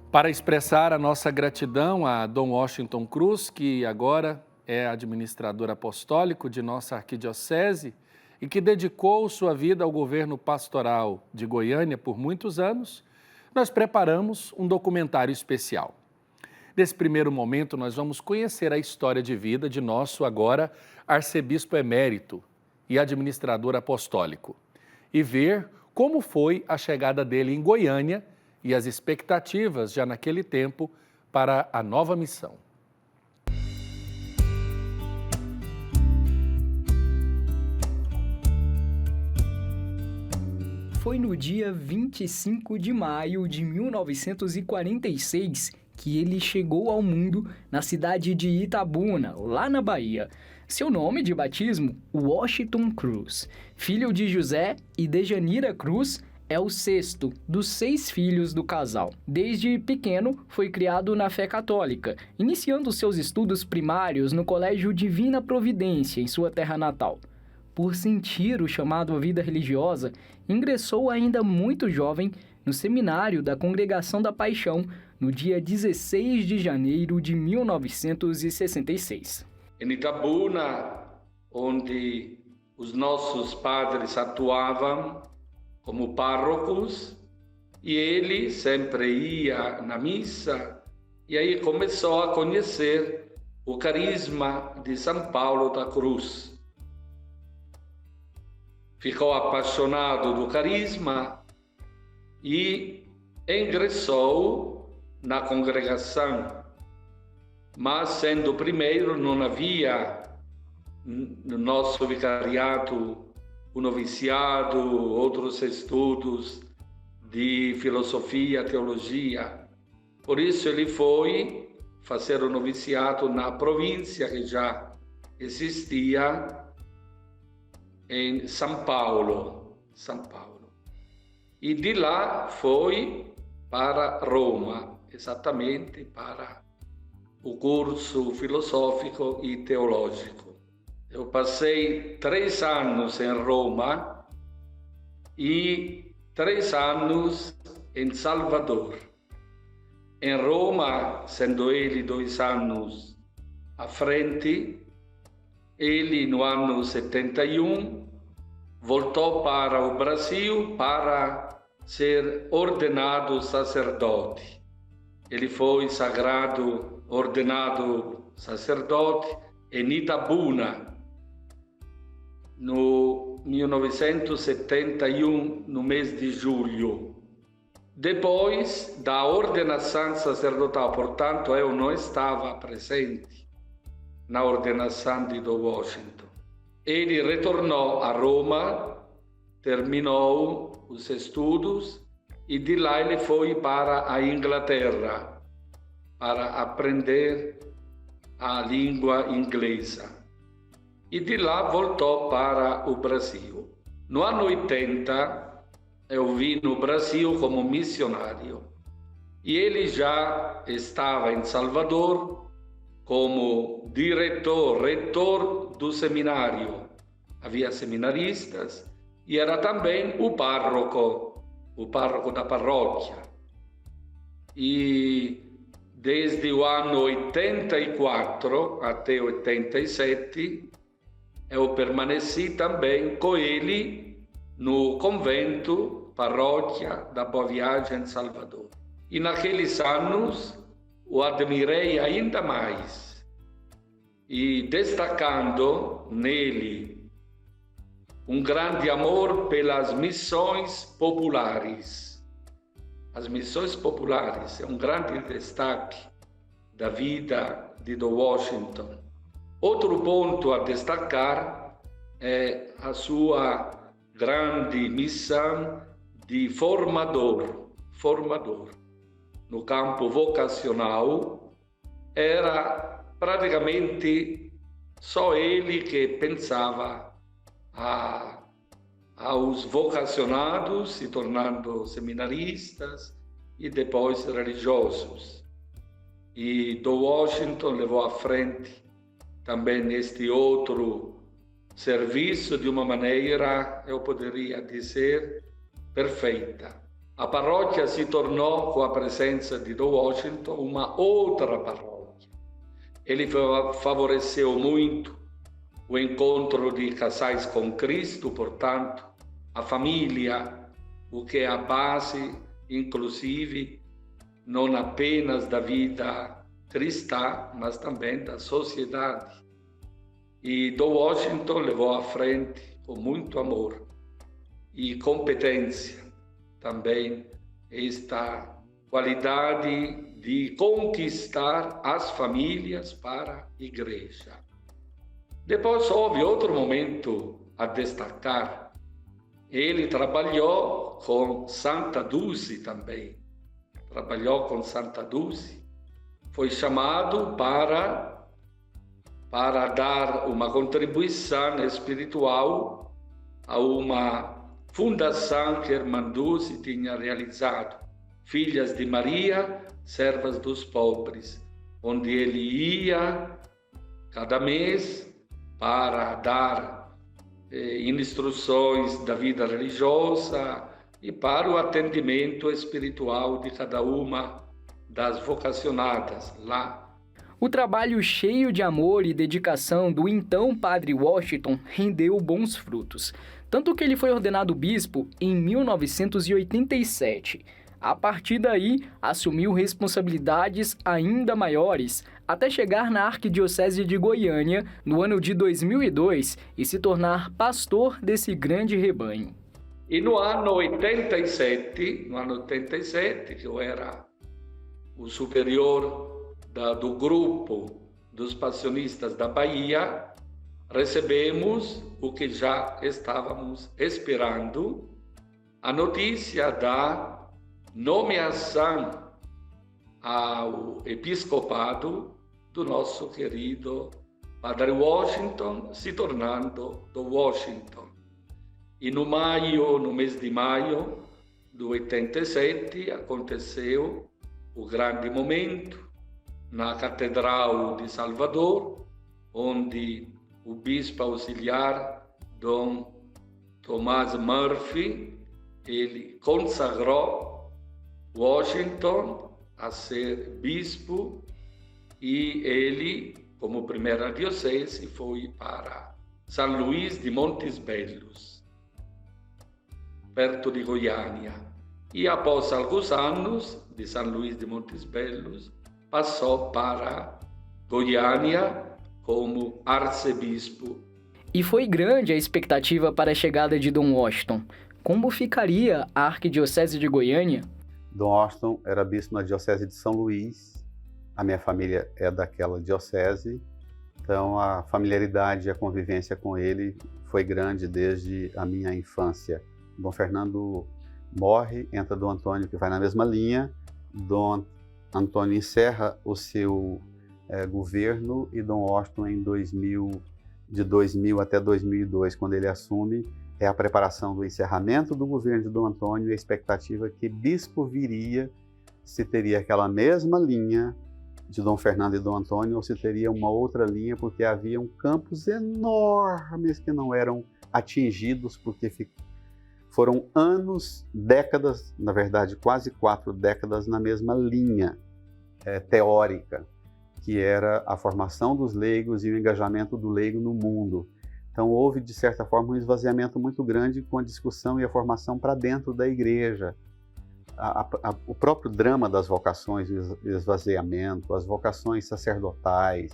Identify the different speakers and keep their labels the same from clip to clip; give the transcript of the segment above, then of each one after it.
Speaker 1: Para expressar a nossa gratidão a Dom Washington Cruz, que agora é administrador apostólico de nossa arquidiocese e que dedicou sua vida ao governo pastoral de Goiânia por muitos anos, nós preparamos um documentário especial. Nesse primeiro momento, nós vamos conhecer a história de vida de nosso agora arcebispo emérito e administrador apostólico e ver como foi a chegada dele em Goiânia e as expectativas já naquele tempo para a nova missão.
Speaker 2: Foi no dia 25 de maio de 1946 que ele chegou ao mundo na cidade de Itabuna, lá na Bahia. Seu nome de batismo, Washington Cruz. Filho de José e Dejanira Cruz, é o sexto dos 6 filhos do casal. Desde pequeno, foi criado na fé católica, iniciando seus estudos primários no Colégio Divina Providência, em sua terra natal. Por sentir o chamado à vida religiosa, ingressou ainda muito jovem no seminário da Congregação da Paixão, no dia 16 de janeiro de 1966.
Speaker 3: Em Itabuna, onde os nossos padres atuavam como párrocos, e ele sempre ia na missa, e aí começou a conhecer o carisma de São Paulo da Cruz. Ficou apaixonado do carisma e ingressou na congregação. Mas, sendo o primeiro, não havia no nosso vicariato o noviciado, outros estudos de filosofia, teologia. Por isso ele foi fazer o noviciado na província que já existia em São Paulo. E de lá foi para Roma, exatamente para o curso filosófico e teológico. Eu passei 3 anos em Roma e 3 anos em Salvador. Em Roma, sendo ele 2 anos à frente, ele no ano 71 voltou para o Brasil para ser ordenado sacerdote. Ele foi ordenado sacerdote em Itabuna, no 1971, no mês de julho. Depois da ordenação sacerdotal, portanto, eu não estava presente na ordenação de Dom Washington. Ele retornou a Roma, terminou os estudos e de lá ele foi para a Inglaterra para aprender a língua inglesa. E de lá voltou para o Brasil. No ano 80, eu vim no Brasil como missionário. E ele já estava em Salvador como reitor do seminário. Havia seminaristas e era também o pároco da paróquia. E desde o ano 84 até 87, eu permaneci também com ele no convento, paróquia da Boa Viagem, em Salvador. E naqueles anos o admirei ainda mais, e destacando nele um grande amor pelas missões populares. As missões populares é um grande destaque da vida de Dom Washington. Outro ponto a destacar é a sua grande missão de formador. No campo vocacional, era praticamente só ele que pensava aos vocacionados, se tornando seminaristas e depois religiosos. E Dom Washington levou à frente também este outro serviço de uma maneira, eu poderia dizer, perfeita. a paróquia se tornou, com a presença de Dom Washington, uma outra paróquia. Ele favoreceu muito o encontro de casais com Cristo, portanto, a família, o que é a base, inclusive, não apenas da vida cristã, mas também da sociedade. E Dom Washington levou à frente com muito amor e competência também esta qualidade de conquistar as famílias para a igreja. Depois houve outro momento a destacar. Ele trabalhou com Santa Dulce também. Trabalhou com Santa Dulce. Foi chamado para dar uma contribuição espiritual a uma fundação que a Irmã Dulce tinha realizado, Filhas de Maria, Servas dos Pobres, onde ele ia cada mês para dar instruções da vida religiosa e para o atendimento espiritual de cada uma das vocacionadas lá.
Speaker 2: O trabalho cheio de amor e dedicação do então Padre Washington rendeu bons frutos, tanto que ele foi ordenado bispo em 1987. A partir daí, assumiu responsabilidades ainda maiores, até chegar na Arquidiocese de Goiânia no ano de 2002 e se tornar pastor desse grande rebanho.
Speaker 3: E no ano 87, que eu era o superior do grupo dos passionistas da Bahia, recebemos o que já estávamos esperando, a notícia da nomeação ao episcopado do nosso querido Padre Washington, se tornando Dom Washington. E no mês de maio de 87, aconteceu o grande momento na Catedral de Salvador, onde o bispo auxiliar, Dom Thomas Murphy, ele consagrou Washington a ser bispo e ele, como primeira diocese, foi para São Luís de Montes Belos, perto de Goiânia. E após alguns anos de São Luís de Montes Belos, passou para Goiânia como arcebispo.
Speaker 2: E foi grande a expectativa para a chegada de Dom Washington. Como ficaria a Arquidiocese de Goiânia?
Speaker 4: Dom Washington era bispo na Diocese de São Luís. A minha família é daquela diocese, então a familiaridade e a convivência com ele foi grande desde a minha infância. Dom Fernando morre, entra Dom Antônio, que vai na mesma linha. Dom Antônio encerra o seu governo e Dom Washington de 2000 até 2002, quando ele assume, é a preparação do encerramento do governo de Dom Antônio e a expectativa que bispo viria, se teria aquela mesma linha de Dom Fernando e Dom Antônio ou se teria uma outra linha, porque haviam campos enormes que não eram atingidos, porque foram anos, décadas, na verdade quase 4 décadas na mesma linha teórica, que era a formação dos leigos e o engajamento do leigo no mundo. Então houve, de certa forma, um esvaziamento muito grande com a discussão e a formação para dentro da igreja. O próprio drama das vocações, o esvaziamento, as vocações sacerdotais,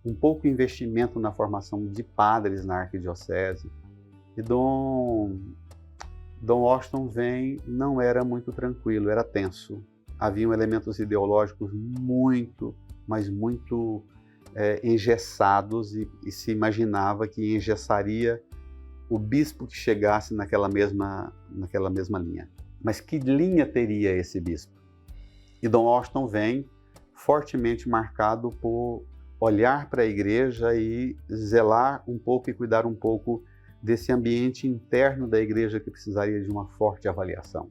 Speaker 4: um pouco investimento na formação de padres na arquidiocese. E Dom Washington não era muito tranquilo, era tenso. Haviam elementos ideológicos muito, mas muito engessados e se imaginava que engessaria o bispo que chegasse naquela mesma linha. Mas que linha teria esse bispo? E Dom Washington vem fortemente marcado por olhar para a igreja e zelar um pouco e cuidar um pouco desse ambiente interno da igreja que precisaria de uma forte avaliação.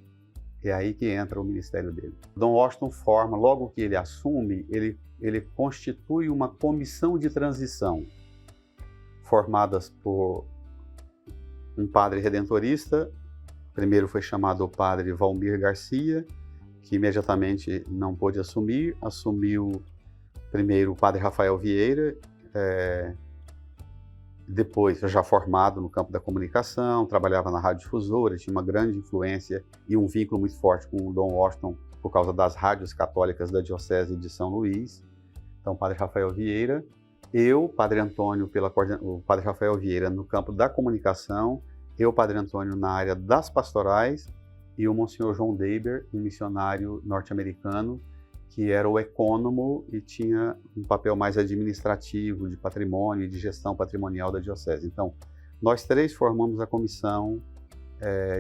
Speaker 4: É aí que entra o ministério dele. Dom Washington forma, logo que ele assume, ele constitui uma comissão de transição, formadas por um padre redentorista, Primeiro foi chamado o padre Valmir Garcia, que imediatamente não pôde assumir. Assumiu primeiro o padre Rafael Vieira, depois já formado no campo da comunicação, trabalhava na rádio difusora, tinha uma grande influência e um vínculo muito forte com o Dom Washington por causa das rádios católicas da Diocese de São Luís. Então, o padre Rafael Vieira, eu, padre Antônio, o padre Rafael Vieira no campo da comunicação, eu, padre Antônio, na área das pastorais, e o Monsenhor João Deiber, um missionário norte-americano, que era o ecônomo e tinha um papel mais administrativo, de patrimônio e de gestão patrimonial da Diocese. Então, nós três formamos a comissão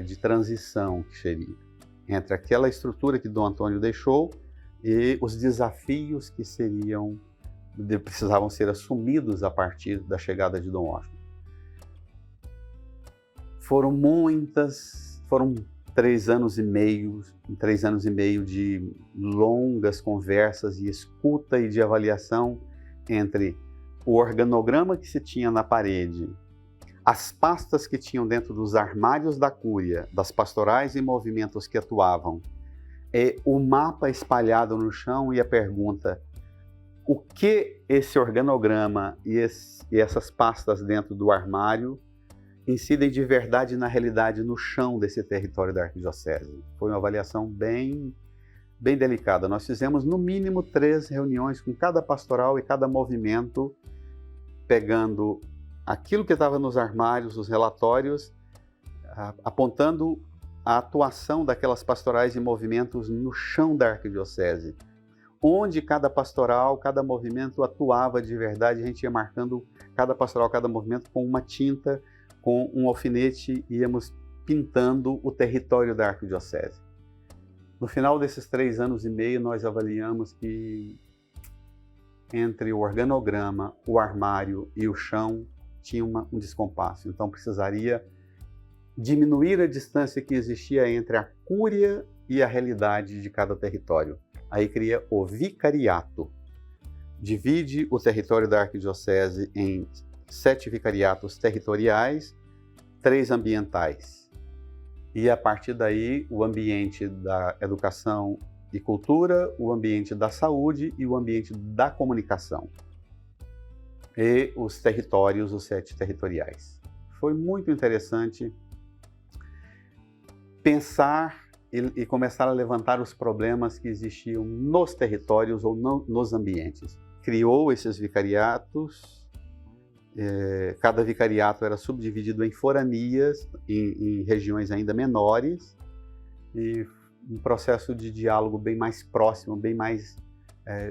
Speaker 4: de transição, que seria, entre aquela estrutura que Dom Antônio deixou e os desafios que precisavam ser assumidos a partir da chegada de Dom Washington. Foram 3 anos e meio de longas conversas e escuta e de avaliação entre o organograma que se tinha na parede, as pastas que tinham dentro dos armários da cúria, das pastorais e movimentos que atuavam, o mapa espalhado no chão e a pergunta: o que esse organograma e essas pastas dentro do armário incidem de verdade na realidade no chão desse território da Arquidiocese? Foi uma avaliação bem delicada. Nós fizemos no mínimo 3 reuniões com cada pastoral e cada movimento, pegando aquilo que estava nos armários, os relatórios, apontando a atuação daquelas pastorais e movimentos no chão da Arquidiocese. Onde cada pastoral, cada movimento atuava de verdade, a gente ia marcando cada pastoral, cada movimento com uma tinta, com um alfinete, íamos pintando o território da Arquidiocese. No final desses 3 anos e meio, nós avaliamos que entre o organograma, o armário e o chão tinha um descompasso. Então precisaria diminuir a distância que existia entre a cúria e a realidade de cada território. Aí cria o vicariato. Divide o território da Arquidiocese em 7 vicariatos territoriais, 3 ambientais. E a partir daí, o ambiente da educação e cultura, o ambiente da saúde e o ambiente da comunicação. E os territórios, os 7 territoriais. Foi muito interessante pensar e começar a levantar os problemas que existiam nos territórios ou nos ambientes. Criou esses vicariatos. Cada vicariato era subdividido em foranias, em regiões ainda menores, e um processo de diálogo bem mais próximo, bem mais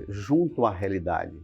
Speaker 4: junto à realidade.